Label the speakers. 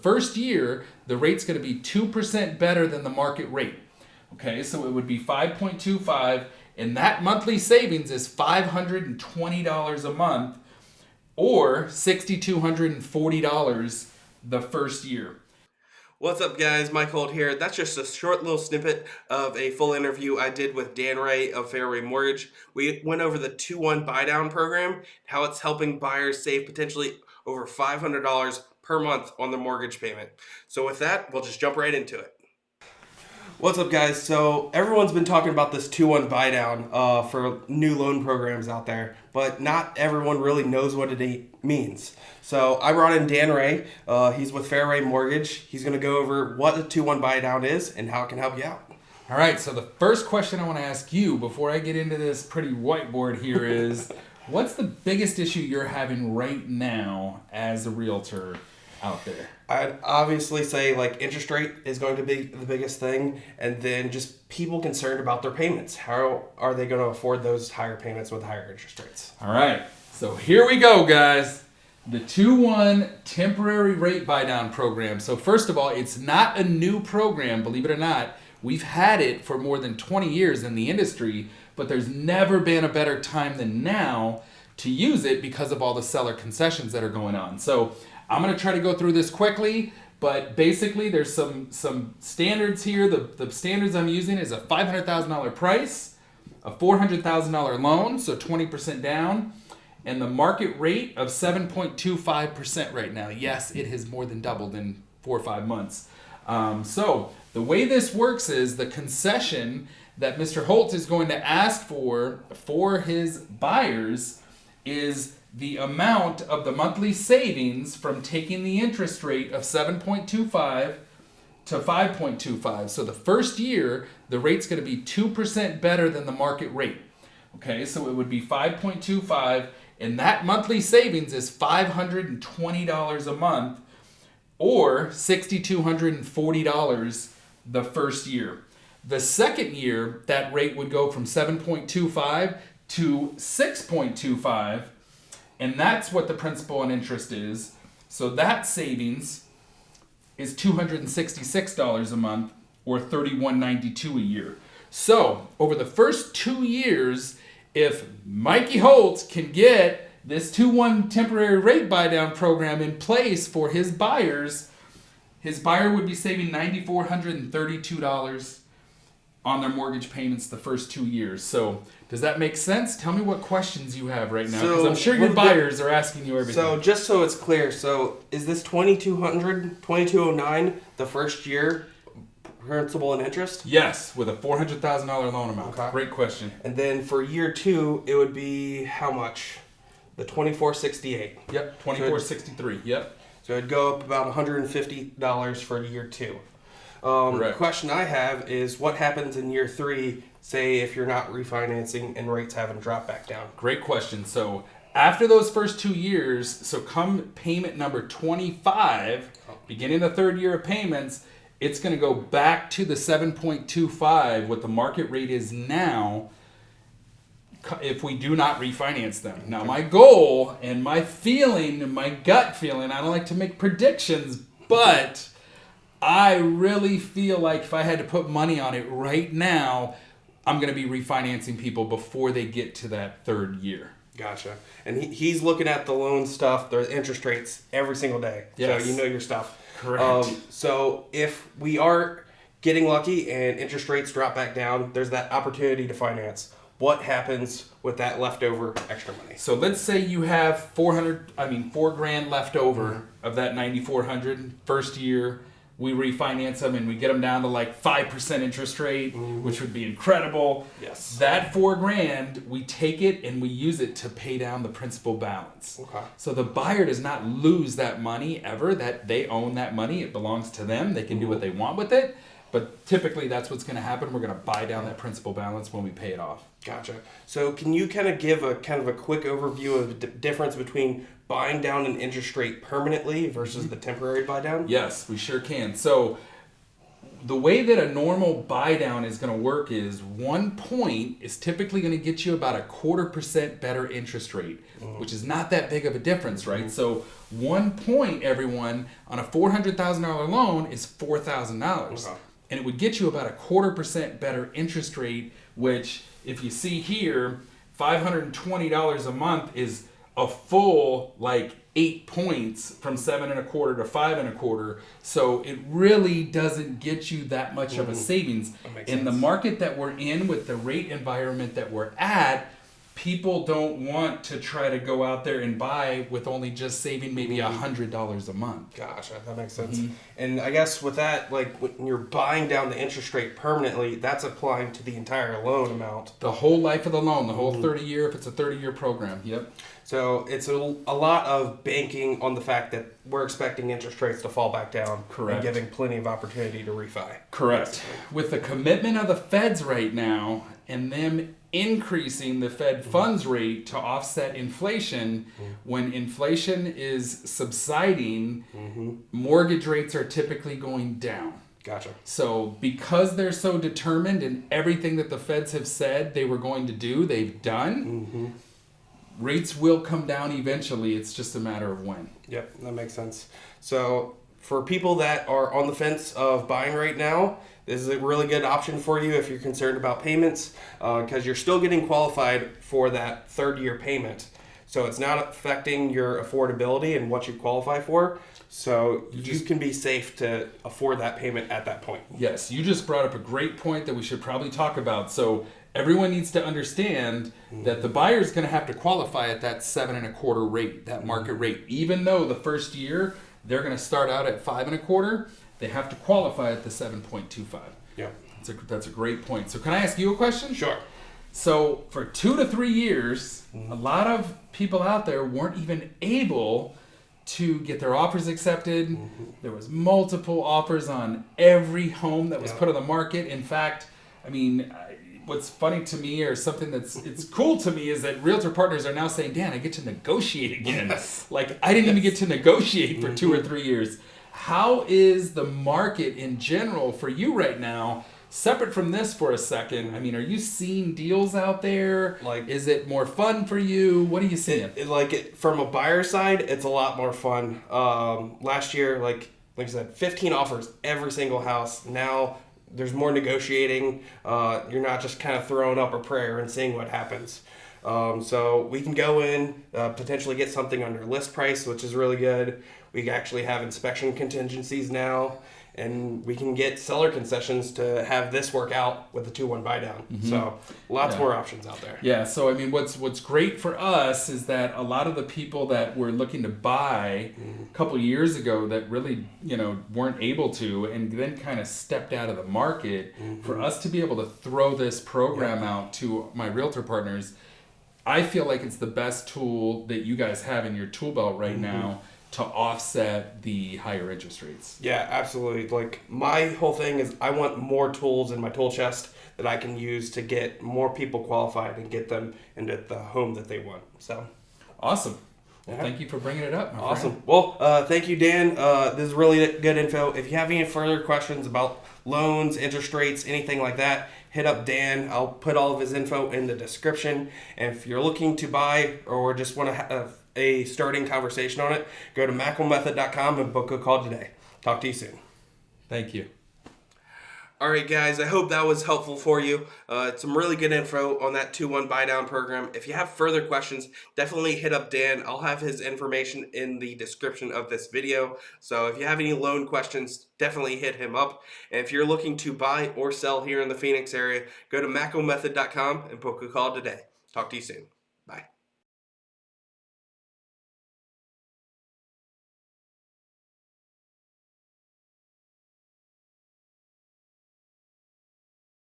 Speaker 1: First year, the rate's going to be 2% better than the market rate. Okay, so it would be 5.25, and that monthly savings is $520 a month, or $6,240 the first year.
Speaker 2: What's up, guys? Mike Holt here. That's just a short little snippet of a full interview I did with Hrey of Fairway Mortgage. We went over the 2-1 buy down program, how it's helping buyers save potentially over $500 per month on their mortgage payment. So with that, we'll just jump right into it. What's up, guys? So everyone's been talking about this 2-1 buy down for new loan programs out there, but not everyone really knows what it means. So I brought in Hrey. He's with Fairway Mortgage. He's going to go over what the 2-1 buy down is and how it can help you out.
Speaker 1: All right, so the first question I want to ask you before I get into this pretty whiteboard here is, what's the biggest issue you're having right now as a realtor out there?
Speaker 2: I'd obviously say like interest rate is going to be the biggest thing, and then just people concerned about their payments. How are they going to afford those higher payments with higher interest rates?
Speaker 1: All right, so here we go, guys. The 2-1 temporary rate buy down program. So first of all, it's not a new program, believe it or not. We've had it for more than 20 years in the industry, but there's never been a better time than now to use it because of all the seller concessions that are going on. So I'm going to try to go through this quickly, but basically there's some standards here. The standards I'm using is a $500,000 price, a $400,000 loan, so 20% down, and the market rate of 7.25% right now. Yes, it has more than doubled in 4 or 5 months. So the way this works is the concession that Mr. Holt is going to ask for his buyers is the amount of the monthly savings from taking the interest rate of 7.25 to 5.25. So the first year, the rate's going to be 2% better than the market rate. Okay, so it would be 5.25, and that monthly savings is $520 a month, or $6,240 the first year. The second year, that rate would go from 7.25 to 6.25, and that's what the principal and interest is. So that savings is $266 a month, or $31.92 a year. So over the first 2 years, if Mikey Holt can get this 2-1 temporary rate buy down program in place for his buyers, his buyer would be saving $9,432 on their mortgage payments the first 2 years. So does that make sense? Tell me what questions you have right now, because I'm sure your buyers are asking you everything.
Speaker 2: So just so it's clear, so is this $2,209 the first year principal and interest?
Speaker 1: Yes, with a $400,000 loan amount.
Speaker 2: Okay.
Speaker 1: Great question.
Speaker 2: And then for year 2, it would be how much? The $2,468.
Speaker 1: Yep, $2,463. Yep.
Speaker 2: So it'd go up about $150 for year 2. The question I have is, what happens in year 3, say if you're not refinancing and rates haven't dropped back down?
Speaker 1: Great question. So after those first 2 years, so come payment number 25, beginning the third year of payments, it's going to go back to the 7.25, what the market rate is now, if we do not refinance them. Now, my goal and my feeling, and my gut feeling, I don't like to make predictions, but I really feel like if I had to put money on it right now, I'm going to be refinancing people before they get to that third year.
Speaker 2: Gotcha. And he's looking at the loan stuff, the interest rates every single day.
Speaker 1: Yes.
Speaker 2: So you know your stuff.
Speaker 1: Correct.
Speaker 2: So if we are getting lucky and interest rates drop back down, there's that opportunity to finance. What happens with that leftover extra money?
Speaker 1: So let's say you have $4,000 left over of that $9,400 first year. We refinance them and we get them down to like 5% interest rate, which would be incredible.
Speaker 2: Yes.
Speaker 1: That $4,000, we take it and we use it to pay down the principal balance.
Speaker 2: Okay.
Speaker 1: So the buyer does not lose that money ever. That they own that money. It belongs to them. They can do what they want with it. But typically that's what's going to happen. We're going to buy down that principal balance when we pay it off.
Speaker 2: Gotcha. So can you kind of give a quick overview of the difference between buying down an interest rate permanently versus the temporary buy down?
Speaker 1: Yes, we sure can. So the way that a normal buy down is going to work is 1 point is typically going to get you about 0.25% better interest rate, which is not that big of a difference, right? So 1 point, everyone, on a $400,000 loan is $4,000.
Speaker 2: Okay.
Speaker 1: And it would get you about a 0.25% better interest rate, which, if you see here, $520 a month is a full, like, 8 points from 7.25 to 5.25. So it really doesn't get you that much of a savings. In the market that we're in, with the rate environment that we're at, people don't want to try to go out there and buy with only just saving maybe $100 a month.
Speaker 2: Gotcha, that makes sense. And I guess with that, like when you're buying down the interest rate permanently, that's applying to the entire loan amount.
Speaker 1: The whole life of the loan, the whole 30-year, if it's a 30-year program. Yep.
Speaker 2: So it's a lot of banking on the fact that we're expecting interest rates to fall back down.
Speaker 1: Correct.
Speaker 2: And giving plenty of opportunity to refi.
Speaker 1: Correct. With the commitment of the feds right now and them increasing the Fed funds rate to offset inflation, when inflation is subsiding, mortgage rates are typically going down.
Speaker 2: Gotcha.
Speaker 1: So because they're so determined in everything that the feds have said they were going to do, they've done, rates will come down eventually. It's just a matter of when.
Speaker 2: Yep, that makes sense. So for people that are on the fence of buying right now, this is a really good option for you if you're concerned about payments, because you're still getting qualified for that third-year payment. So it's not affecting your affordability and what you qualify for. So you can be safe to afford that payment at that point.
Speaker 1: Yes, you just brought up a great point that we should probably talk about. So everyone needs to understand that the buyer is going to have to qualify at that 7.25 rate, that market rate. Even though the first year they're going to start out at 5.25, they have to qualify at the 7.25.
Speaker 2: Yeah,
Speaker 1: that's a great point. So can I ask you a question?
Speaker 2: sure.
Speaker 1: So for 2 to 3 years, a lot of people out there weren't even able to get their offers accepted. There was multiple offers on every home that was put on the market. In fact, I mean, what's funny to me, or something it's cool to me, is that realtor partners are now saying, Dan, I get to negotiate again.
Speaker 2: Yes.
Speaker 1: Like, I didn't even get to negotiate for 2 or 3 years. How is the market in general for you right now? Separate from this for a second, I mean, are you seeing deals out there?
Speaker 2: Like,
Speaker 1: is it more fun for you? What are you seeing?
Speaker 2: From a buyer side, it's a lot more fun. Last year, like I said, 15 offers every single house. Now there's more negotiating. You're not just kind of throwing up a prayer and seeing what happens. So we can go in, potentially get something under list price, which is really good. We actually have inspection contingencies now, and we can get seller concessions to have this work out with the 2-1 buy down. So lots more options out there.
Speaker 1: Yeah. So I mean, what's great for us is that a lot of the people that were looking to buy a couple years ago that really weren't able to, and then kind of stepped out of the market, for us to be able to throw this program out to my realtor partners, I feel like it's the best tool that you guys have in your tool belt right now to offset the higher interest rates.
Speaker 2: Yeah, absolutely. Like, my whole thing is I want more tools in my tool chest that I can use to get more people qualified and get them into the home that they want. So
Speaker 1: awesome. Well, thank you for bringing it up, my
Speaker 2: awesome
Speaker 1: friend.
Speaker 2: Well, thank you, Dan. This is really good info. If you have any further questions about loans, interest rates, anything like that, hit up Dan. I'll put all of his info in the description. And if you're looking to buy or just want to have a starting conversation on it, go to mackelmethod.com and book a call today. Talk to you soon.
Speaker 1: Thank you.
Speaker 2: All right, guys, I hope that was helpful for you. Some really good info on that 2-1 buy down program. If you have further questions, definitely hit up Dan. I'll have his information in the description of this video. So if you have any loan questions, definitely hit him up. And if you're looking to buy or sell here in the Phoenix area, go to mackelmethod.com and book a call today. Talk to you soon.